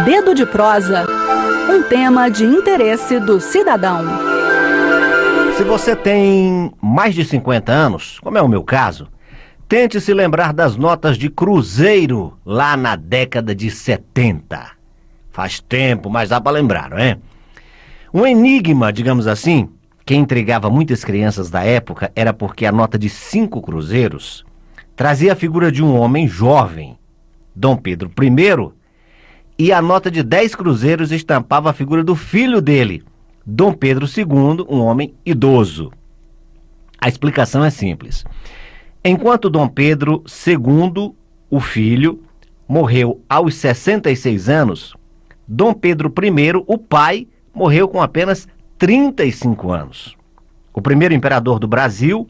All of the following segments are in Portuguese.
Dedo de Prosa, um tema de interesse do cidadão. Se você tem mais de 50 anos, como é o meu caso, tente se lembrar das notas de cruzeiro lá na década de 70. Faz tempo, mas dá para lembrar, não é? Um enigma, digamos assim, que intrigava muitas crianças da época era porque a nota de 5 cruzeiros trazia a figura de um homem jovem, Dom Pedro I, e a nota de 10 cruzeiros estampava a figura do filho dele, Dom Pedro II, um homem idoso. A explicação é simples. Enquanto Dom Pedro II, o filho, morreu aos 66 anos, Dom Pedro I, o pai, morreu com apenas 35 anos. O primeiro imperador do Brasil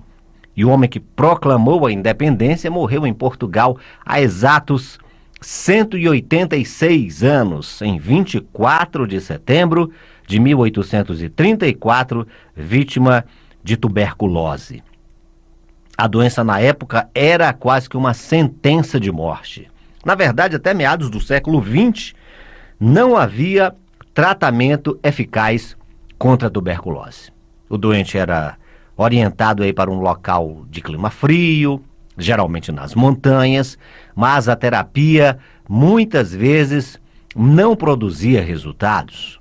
e o homem que proclamou a independência morreu em Portugal há exatos 186 anos, em 24 de setembro de 1834, vítima de tuberculose. A doença na época era quase que uma sentença de morte. Na verdade, até meados do século XX, não havia tratamento eficaz contra a tuberculose. O doente era orientado aí para um local de clima frio, geralmente nas montanhas, mas a terapia muitas vezes não produzia resultados.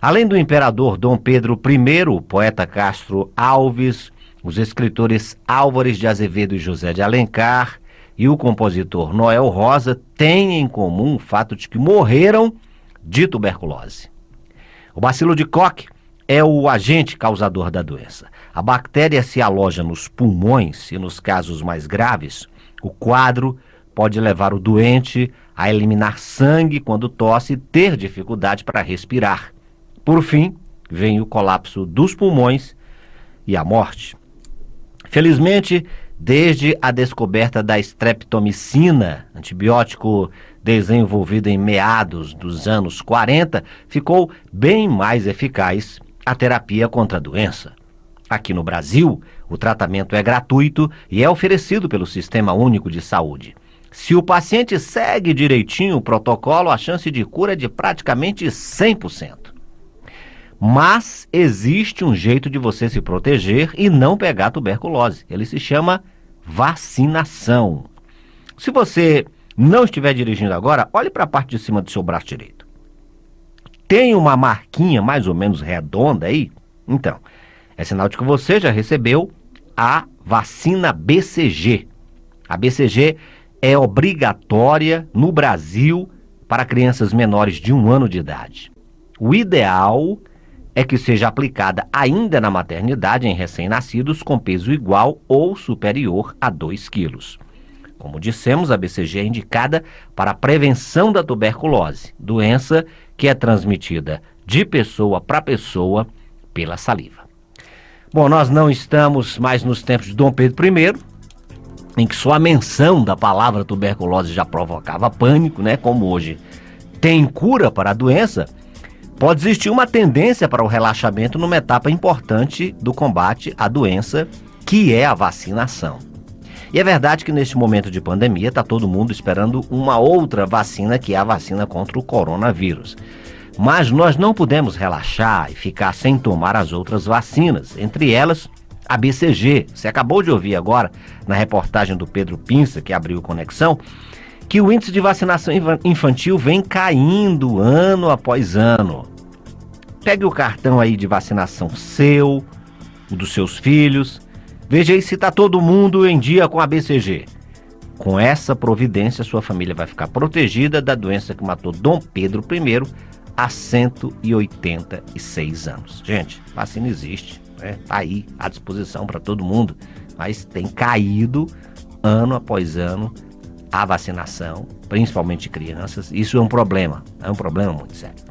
Além do imperador Dom Pedro I, o poeta Castro Alves, os escritores Álvares de Azevedo e José de Alencar e o compositor Noel Rosa têm em comum o fato de que morreram de tuberculose. O bacilo de Koch é o agente causador da doença. A bactéria se aloja nos pulmões e, nos casos mais graves, o quadro pode levar o doente a eliminar sangue quando tosse e ter dificuldade para respirar. Por fim, vem o colapso dos pulmões e a morte. Felizmente, desde a descoberta da streptomicina, antibiótico desenvolvido em meados dos anos 40, ficou bem mais eficaz a terapia contra a doença. Aqui no Brasil, o tratamento é gratuito e é oferecido pelo Sistema Único de Saúde. Se o paciente segue direitinho o protocolo, a chance de cura é de praticamente 100%. Mas existe um jeito de você se proteger e não pegar tuberculose. Ele se chama vacinação. Se você não estiver dirigindo agora, olhe para a parte de cima do seu braço direito. Tem uma marquinha mais ou menos redonda aí? Então, é sinal de que você já recebeu a vacina BCG. A BCG é obrigatória no Brasil para crianças menores de 1 ano de idade. O ideal é que seja aplicada ainda na maternidade em recém-nascidos com peso igual ou superior a 2 quilos. Como dissemos, a BCG é indicada para a prevenção da tuberculose, doença que é transmitida de pessoa para pessoa pela saliva. Bom, nós não estamos mais nos tempos de Dom Pedro I, em que só a menção da palavra tuberculose já provocava pânico, né? Como hoje tem cura para a doença, pode existir uma tendência para o relaxamento numa etapa importante do combate à doença, que é a vacinação. E é verdade que neste momento de pandemia está todo mundo esperando uma outra vacina, que é a vacina contra o coronavírus. Mas nós não podemos relaxar e ficar sem tomar as outras vacinas, entre elas a BCG. Você acabou de ouvir agora, na reportagem do Pedro Pinça, que abriu Conexão, que o índice de vacinação infantil vem caindo ano após ano. Pegue o cartão aí de vacinação seu, o dos seus filhos, veja aí se está todo mundo em dia com a BCG. Com essa providência, sua família vai ficar protegida da doença que matou Dom Pedro I há 186 anos. Gente, vacina existe, né? Tá aí à disposição para todo mundo, mas tem caído ano após ano a vacinação, principalmente de crianças. Isso é um problema muito sério.